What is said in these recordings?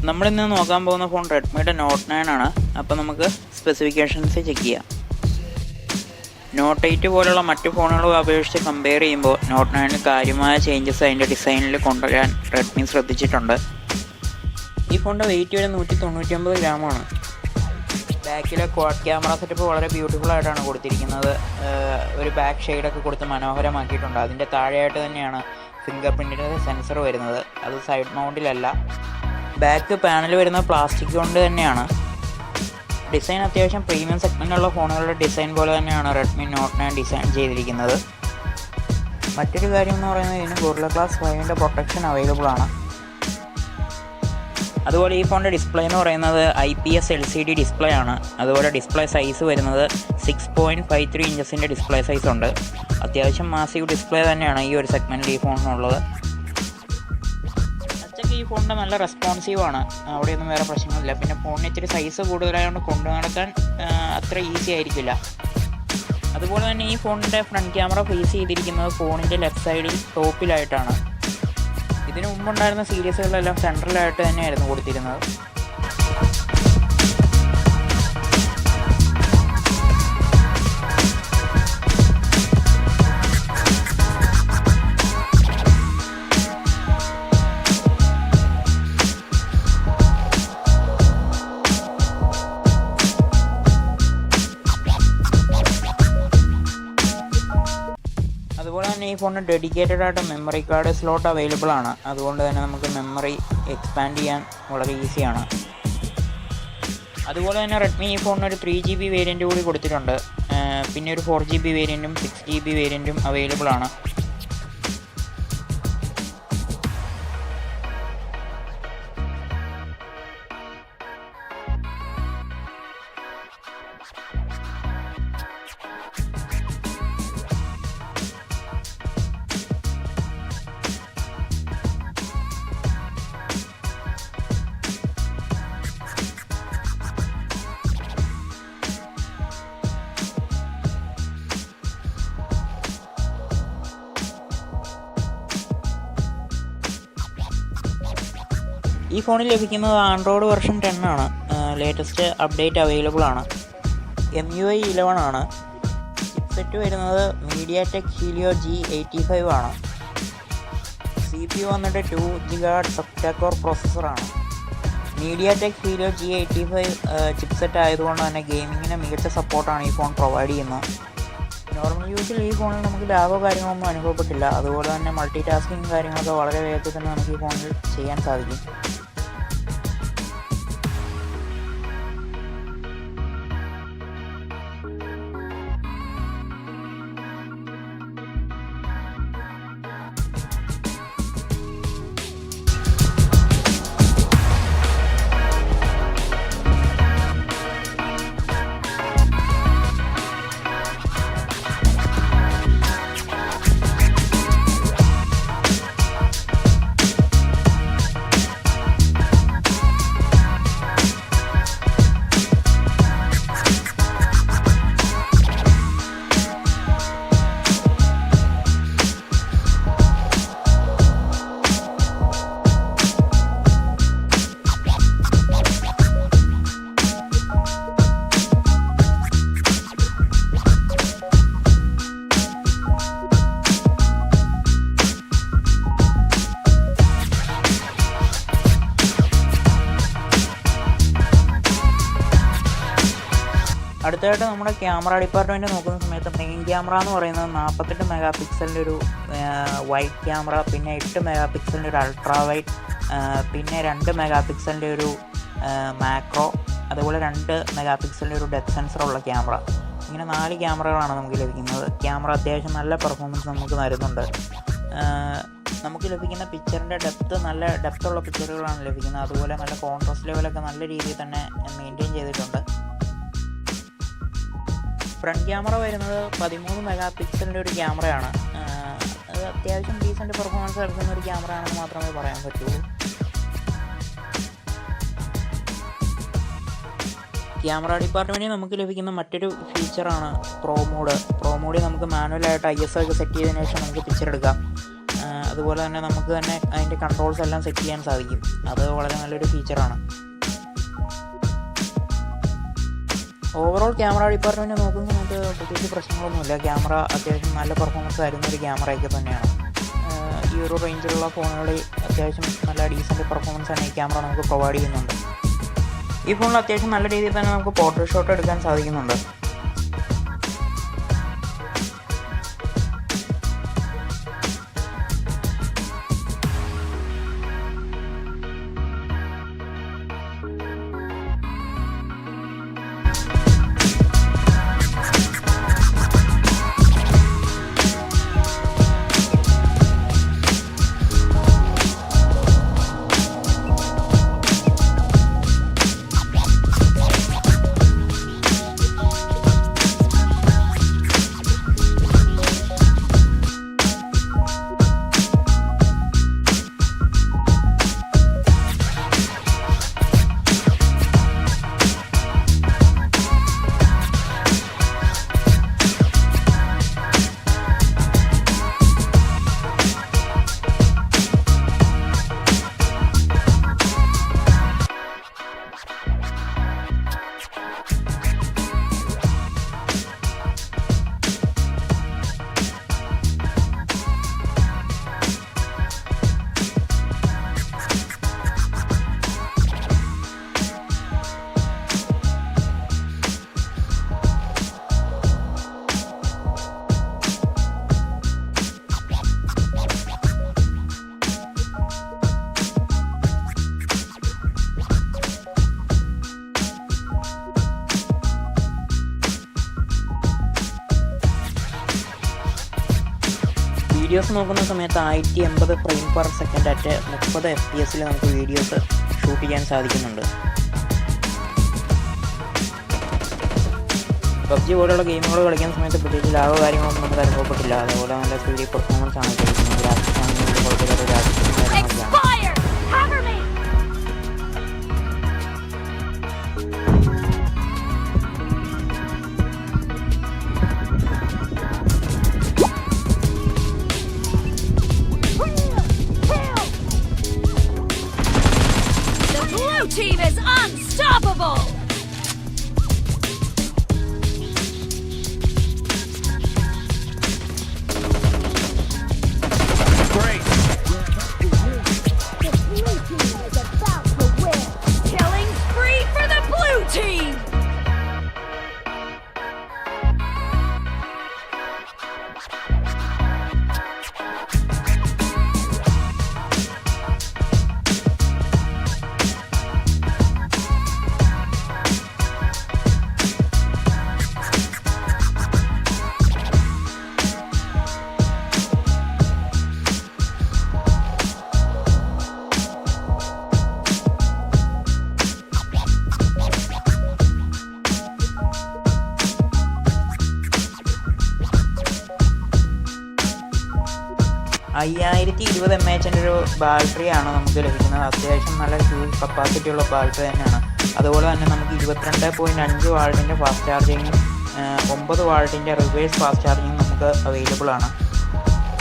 നമ്മളിന്ന് നോക്കാൻ പോകുന്ന ഫോൺ റെഡ്മിയുടെ നോട്ട് 9 ആണ്. അപ്പോൾ നമുക്ക് സ്പെസിഫിക്കേഷൻസ് ചെക്ക് ചെയ്യാം. നോട്ട് 8 പോലുള്ള മറ്റു ഫോണുകളെ അപേക്ഷിച്ച് കമ്പയർ ചെയ്യുമ്പോൾ നോട്ട് 9 കാര്യമായ ചേഞ്ചസ് അതിൻ്റെ ഡിസൈനിൽ കൊണ്ടുവരാൻ റെഡ്മി ശ്രദ്ധിച്ചിട്ടുണ്ട്. ഈ ഫോണിൻ്റെ വെയിറ്റ് വരെ 199 ഗ്രാമാണ്. ബാക്കിലെ ക്വാഡ് ക്യാമറ സെറ്റപ്പ് വളരെ ബ്യൂട്ടിഫുൾ ആയിട്ടാണ് കൊടുത്തിരിക്കുന്നത്. ഒരു ബാക്ക് ഷെയ്ഡൊക്കെ കൊടുത്ത് മനോഹരമാക്കിയിട്ടുണ്ട്. അതിൻ്റെ താഴെയായിട്ട് തന്നെയാണ് ഫിംഗർ പ്രിൻറ്റിൻ്റെ സെൻസർ വരുന്നത്. അത് സൈഡ് മൗണ്ടിലല്ല. ബാക്ക് പാനൽ വരുന്ന പ്ലാസ്റ്റിക് കൊണ്ട് തന്നെയാണ്. ഡിസൈൻ അത്യാവശ്യം പ്രീമിയം സെഗ്മെൻറ്റുള്ള ഫോണുകളുടെ ഡിസൈൻ പോലെ തന്നെയാണ് റെഡ്മി നോട്ട് 9 ഡിസൈൻ ചെയ്തിരിക്കുന്നത്. മറ്റൊരു കാര്യം എന്ന് പറയുന്നത് ഇതിന് ഗൊറില്ല ഗ്ലാസ് 5ൻ്റെ പ്രൊട്ടക്ഷൻ അവൈലബിൾ ആണ്. അതുപോലെ ഈ ഫോണിൻ്റെ ഡിസ്പ്ലേ എന്ന് പറയുന്നത് IPS LCD ഡിസ്പ്ലേ ആണ്. അതുപോലെ ഡിസ്പ്ലേ സൈസ് വരുന്നത് 6.53 ഇഞ്ചസിൻ്റെ ഡിസ്പ്ലേ സൈസ് ഉണ്ട്. അത്യാവശ്യം മാസീവ് ഡിസ്പ്ലേ തന്നെയാണ് ഈ ഒരു സെഗ്മെൻറ്റിൽ ഈ ഫോണിനുള്ളത്. ടച്ചൊക്കെ ഈ ഫോണിൻ്റെ നല്ല റെസ്പോൺസീവാണ്. അവിടെയൊന്നും വേറെ പ്രശ്നങ്ങളില്ല. പിന്നെ ഫോണിന് ഇത്തിരി സൈസ് കൂടുതലായതുകൊണ്ട് കൊണ്ടു നടക്കാൻ അത്ര ഈസി ആയിരിക്കില്ല. അതുപോലെ തന്നെ ഈ ഫോണിൻ്റെ ഫ്രണ്ട് ക്യാമറ ഫേസ് ചെയ്തിരിക്കുന്നത് ഫോണിൻ്റെ ലെഫ്റ്റ് സൈഡിൽ ടോപ്പിലായിട്ടാണ്. ഇതിനു മുമ്പുണ്ടായിരുന്ന സീരീസുകളിലെല്ലാം സെൻട്രലായിട്ട് തന്നെയായിരുന്നു കൊടുത്തിരുന്നത്. അതുപോലെ തന്നെ ഈ ഫോണിന് ഡെഡിക്കേറ്റഡ് ആയിട്ട് മെമ്മറി കാർഡ് സ്ലോട്ട് അവൈലബിൾ ആണ്. അതുകൊണ്ട് തന്നെ നമുക്ക് മെമ്മറി എക്സ്പാൻഡ് ചെയ്യാൻ വളരെ ഈസിയാണ്. അതുപോലെ തന്നെ റെഡ്മി ഈ ഫോണിന് ഒരു 3GB വേരിയൻറ്റ് കൂടി കൊടുത്തിട്ടുണ്ട്. പിന്നെ ഒരു 4GB വേരിയൻറ്റും 6GB വേരിയൻറ്റും അവൈലബിൾ ആണ്. ഈ ഫോണിൽ ലഭിക്കുന്നത് ആൻഡ്രോയിഡ് വെർഷൻ 10 ആണ്. ലേറ്റസ്റ്റ് അപ്ഡേറ്റ് അവൈലബിൾ ആണ്. MUI 11 ആണ്. ചിപ്സെറ്റ് വരുന്നത് MediaTek Helio G85 ആണ്. CPU വന്നിട്ട് 2 GHz ഒക്ടാ-കോർ പ്രോസസ്സറാണ്. MediaTek Helio G85 ചിപ്സെറ്റ് ആയതുകൊണ്ട് തന്നെ ഗെയിമിങ്ങിന് മികച്ച സപ്പോർട്ടാണ് ഈ ഫോൺ പ്രൊവൈഡ് ചെയ്യുന്നത്. നോർമൽ യൂസിൽ ഈ ഫോണിൽ നമുക്ക് ലാഗോ കാര്യങ്ങളൊന്നും അനുഭവപ്പെട്ടില്ല. അതുപോലെ തന്നെ മൾട്ടി ടാസ്കിങ് കാര്യങ്ങളൊക്കെ വളരെ വേഗത്തിൽ തന്നെ നമുക്ക് ഈ ഫോണിൽ ചെയ്യാൻ സാധിക്കും. അടുത്തതായിട്ട് നമ്മുടെ ക്യാമറ ഡിപ്പാർട്ട്മെൻറ്റ് നോക്കുന്ന സമയത്ത് മെയിൻ ക്യാമറ എന്ന് പറയുന്നത് 48 മെഗാ പിക്സലിൻ്റെ ഒരു വൈഡ് ക്യാമറ, പിന്നെ 8 മെഗാ പിക്സലിൻ്റെ ഒരു അൾട്രാ വൈഡ്, പിന്നെ 2 മെഗാ പിക്സലിൻ്റെ ഒരു മാക്രോ, അതുപോലെ 2 മെഗാ പിക്സലിൻ്റെ ഒരു ഡെപ്ത് സെൻസറുള്ള ക്യാമറ. ഇങ്ങനെ 4 ക്യാമറകളാണ് നമുക്ക് ലഭിക്കുന്നത്. ക്യാമറ അത്യാവശ്യം നല്ല പെർഫോമൻസ് നമുക്ക് തരുന്നുണ്ട്. നമുക്ക് ലഭിക്കുന്ന പിക്ചറിൻ്റെ നല്ല ഡെപ്തുള്ള പിക്ചറുകളാണ് ലഭിക്കുന്നത്. അതുപോലെ നല്ല കോൺട്രാസ്റ്റ് ലെവലൊക്കെ നല്ല രീതിയിൽ തന്നെ മെയിൻറ്റെയിൻ ചെയ്തിട്ടുണ്ട്. ഫ്രണ്ട് ക്യാമറ വരുന്നത് 13 മെഗാ പിക്സലിൻ്റെ ഒരു ക്യാമറയാണ്. അത് അത്യാവശ്യം ഡീസൻറ്റ് പെർഫോമൻസ് എടുക്കുന്ന ഒരു ക്യാമറ ആണെന്ന് മാത്രമേ പറയാൻ പറ്റുള്ളൂ. ക്യാമറ ഡിപ്പാർട്ട്മെൻറ്റിൽ നമുക്ക് ലഭിക്കുന്ന മറ്റൊരു ഫീച്ചറാണ് പ്രോ മോഡ്. പ്രോ മോഡിൽ നമുക്ക് മാനുവലായിട്ട് ISO ഒക്കെ സെറ്റ് ചെയ്തതിനു ശേഷം നമുക്ക് പിക്ചർ എടുക്കാം. അതുപോലെ തന്നെ നമുക്ക് തന്നെ അതിൻ്റെ കൺട്രോൾസ് എല്ലാം സെറ്റ് ചെയ്യാൻ സാധിക്കും. അത് വളരെ നല്ലൊരു ഫീച്ചറാണ്. ഓവറോൾ ക്യാമറ ഡിപ്പാർട്ട്മെൻറ്റ് നോക്കുന്ന സമയത്ത് പ്രത്യേകിച്ച് പ്രശ്നങ്ങളൊന്നുമില്ല. ക്യാമറ അത്യാവശ്യം നല്ല പെർഫോമൻസ് തരുന്ന ഒരു ക്യാമറയൊക്കെ തന്നെയാണ്. ഈ ഒരു റേഞ്ചിലുള്ള ഫോണുകളിൽ അത്യാവശ്യം നല്ല ഡീസൻറ്റ് പെർഫോമൻസ് തന്നെ ഈ ക്യാമറ നമുക്ക് പ്രൊവൈഡ് ചെയ്യുന്നുണ്ട്. ഈ ഫോണിൽ അത്യാവശ്യം നല്ല രീതിയിൽ തന്നെ നമുക്ക് പോർട്രേറ്റ് ഷോട്ട് എടുക്കാൻ സാധിക്കുന്നുണ്ട്. വീഡിയോസ് നോക്കുന്ന സമയത്ത് 1080 frame per second at 30 FPS നമുക്ക് വീഡിയോസ് ഷൂട്ട് ചെയ്യാൻ സാധിക്കുന്നുണ്ട്. പബ്ജി പോലെയുള്ള ഗെയിമുകൾ കളിക്കുന്ന സമയത്ത് പ്രത്യേകിച്ച് ലാഗോ കാര്യങ്ങളൊന്നും നമുക്ക് അനുഭവപ്പെട്ടില്ല. അതേപോലെ നല്ല സ്പീഡിൽ പെർഫോമൻസ് ആണ് കളിക്കുന്നത്. ഗ്രാഫിക്സ് ആണെങ്കിലും കുഴപ്പമില്ലാത്ത ഗ്രാഫിക്സും കാര്യങ്ങളൊക്കെയാണ്. Team is unstoppable! Great! The blue team is about to win! Killing spree for the blue team! $5020 mAh ഒരു ബാറ്ററിയാണ് നമുക്ക് ലഭിക്കുന്നത്. അത്യാവശ്യം നല്ല ഹ്യൂജ് കപ്പാസിറ്റി ഉള്ള ബാറ്ററി തന്നെയാണ്. അതുപോലെ തന്നെ നമുക്ക് 22.5 വാൾട്ടിൻ്റെ ഫാസ്റ്റ് ചാർജിങ്ങും 9 വാൾട്ടിൻ്റെ റിവേഴ്സ് ഫാസ്റ്റ് ചാർജിങ്ങും നമുക്ക് അവൈലബിൾ ആണ്.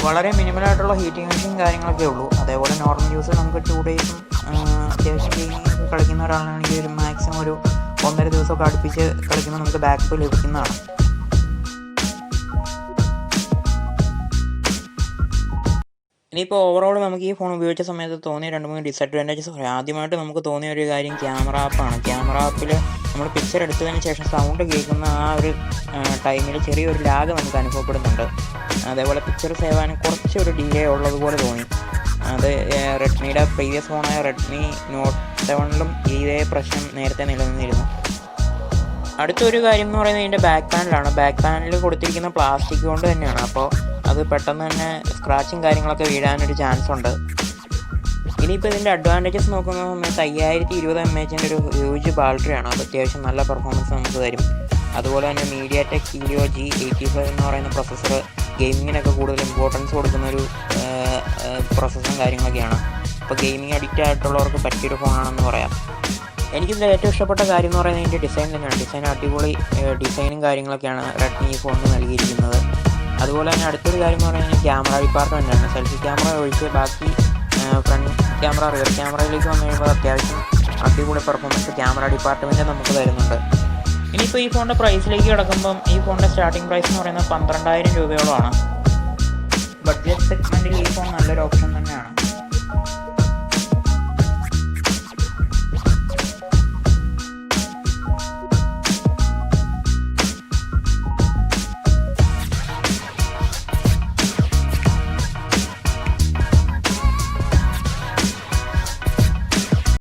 വളരെ മിനിമലായിട്ടുള്ള ഹീറ്റിംഗ് മെഷീൻ കാര്യങ്ങളൊക്കെ ഉള്ളൂ. അതേപോലെ നോർമൽ യൂസ് നമുക്ക് 2 ഡേയ്സും അത്യാവശ്യം ഗെയിമിംഗ് കളിക്കുന്ന ഒരാളാണെങ്കിൽ ഒരു മാക്സിമം ഒരു 1.5 ദിവസമൊക്കെ അടുപ്പിച്ച് കളിക്കുമ്പോൾ നമുക്ക് ബാക്കപ്പ് ലഭിക്കുന്നതാണ്. ഇനിയിപ്പോൾ ഓവറോൾ നമുക്ക് ഈ ഫോൺ ഉപയോഗിച്ച സമയത്ത് തോന്നിയ 2-3 ഡിസഡ്വാൻറ്റേജസ് പറയാം. ആദ്യമായിട്ട് നമുക്ക് തോന്നിയ ഒരു കാര്യം ക്യാമറ ആപ്പാണ്. ക്യാമറ ആപ്പിൽ നമ്മൾ പിക്ചർ എടുത്തതിന് ശേഷം സൗണ്ട് കേൾക്കുന്ന ആ ഒരു ടൈമിൽ ചെറിയൊരു ലാഗ് നമുക്ക് അനുഭവപ്പെടുന്നുണ്ട്. അതേപോലെ പിക്ചർ സേവ് ആവാൻ കുറച്ചൊരു ഡിലേ ഉള്ളതുപോലെ തോന്നി. അത് റെഡ്മിയുടെ പ്രീവിയസ് ഫോണായ റെഡ്മി നോട്ട് 7ലും ഇതേ പ്രശ്നം നേരത്തെ നിലനിന്നിരുന്നു. അടുത്തൊരു കാര്യം എന്ന് പറയുന്നത് ഇതിൻ്റെ ബാക്ക് പാനലാണ്. ബാക്ക് പാനലിൽ കൊടുത്തിരിക്കുന്ന പ്ലാസ്റ്റിക് കൊണ്ട് തന്നെയാണ്. അപ്പോൾ അത് പെട്ടെന്ന് തന്നെ സ്ക്രാച്ചും കാര്യങ്ങളൊക്കെ വീഴാനൊരു ചാൻസ് ഉണ്ട്. ഇനിയിപ്പോൾ ഇതിൻ്റെ അഡ്വാൻറ്റേജസ് നോക്കുന്ന സമയത്ത് 5020 mAh ഒരു ഹ്യൂജ് ബാറ്ററിയാണ്. അത് അത്യാവശ്യം നല്ല പെർഫോമൻസ് നമുക്ക് തരും. അതുപോലെ തന്നെ MediaTek Helio G85 എന്ന് പറയുന്ന പ്രൊസസ്സർ ഗെയിമിങ്ങിനൊക്കെ കൂടുതൽ ഇമ്പോർട്ടൻസ് കൊടുക്കുന്നൊരു പ്രൊസസ്സറും കാര്യങ്ങളൊക്കെയാണ്. അപ്പോൾ ഗെയിമിങ് അഡിക്റ്റ് ആയിട്ടുള്ളവർക്ക് പറ്റിയൊരു ഫോണാണെന്ന് പറയാം. എനിക്കിതിൽ ഏറ്റവും ഇഷ്ടപ്പെട്ട കാര്യം എന്ന് പറയുന്നത് ഇതിൻ്റെ ഡിസൈൻ തന്നെയാണ്. ഡിസൈൻ അടിപൊളി ഡിസൈനും കാര്യങ്ങളൊക്കെയാണ് റെഡ്മി ഈ ഫോണിന് നൽകിയിരിക്കുന്നത്. അതുപോലെ തന്നെ അടുത്തൊരു കാര്യം എന്ന് പറഞ്ഞു കഴിഞ്ഞാൽ ക്യാമറ ഡിപ്പാർട്ട്മെൻറ്റാണ്. സെൽഫി ക്യാമറ ഒഴിച്ച് ബാക്കി ഫ്രണ്ട് ക്യാമറ, റിയർ ക്യാമറയിലേക്ക് വന്നു കഴിയുമ്പോൾ അത്യാവശ്യം അടിപൊളി പെർഫോമൻസ് ക്യാമറ ഡിപ്പാർട്ട്മെൻറ്റ് നമുക്ക് തരുന്നുണ്ട്. ഇനിയിപ്പോൾ ഈ ഫോണിൻ്റെ പ്രൈസിലേക്ക് കിടക്കുമ്പം ഈ ഫോണിൻ്റെ സ്റ്റാർട്ടിംഗ് പ്രൈസ് എന്ന് പറയുന്നത് 12,000 രൂപയോളമാണ്. ബഡ്ജറ്റ് സെഗ്മെൻറ്റിൽ ഈ ഫോൺ നല്ലൊരു ഓപ്ഷൻ തന്നെയാണ്.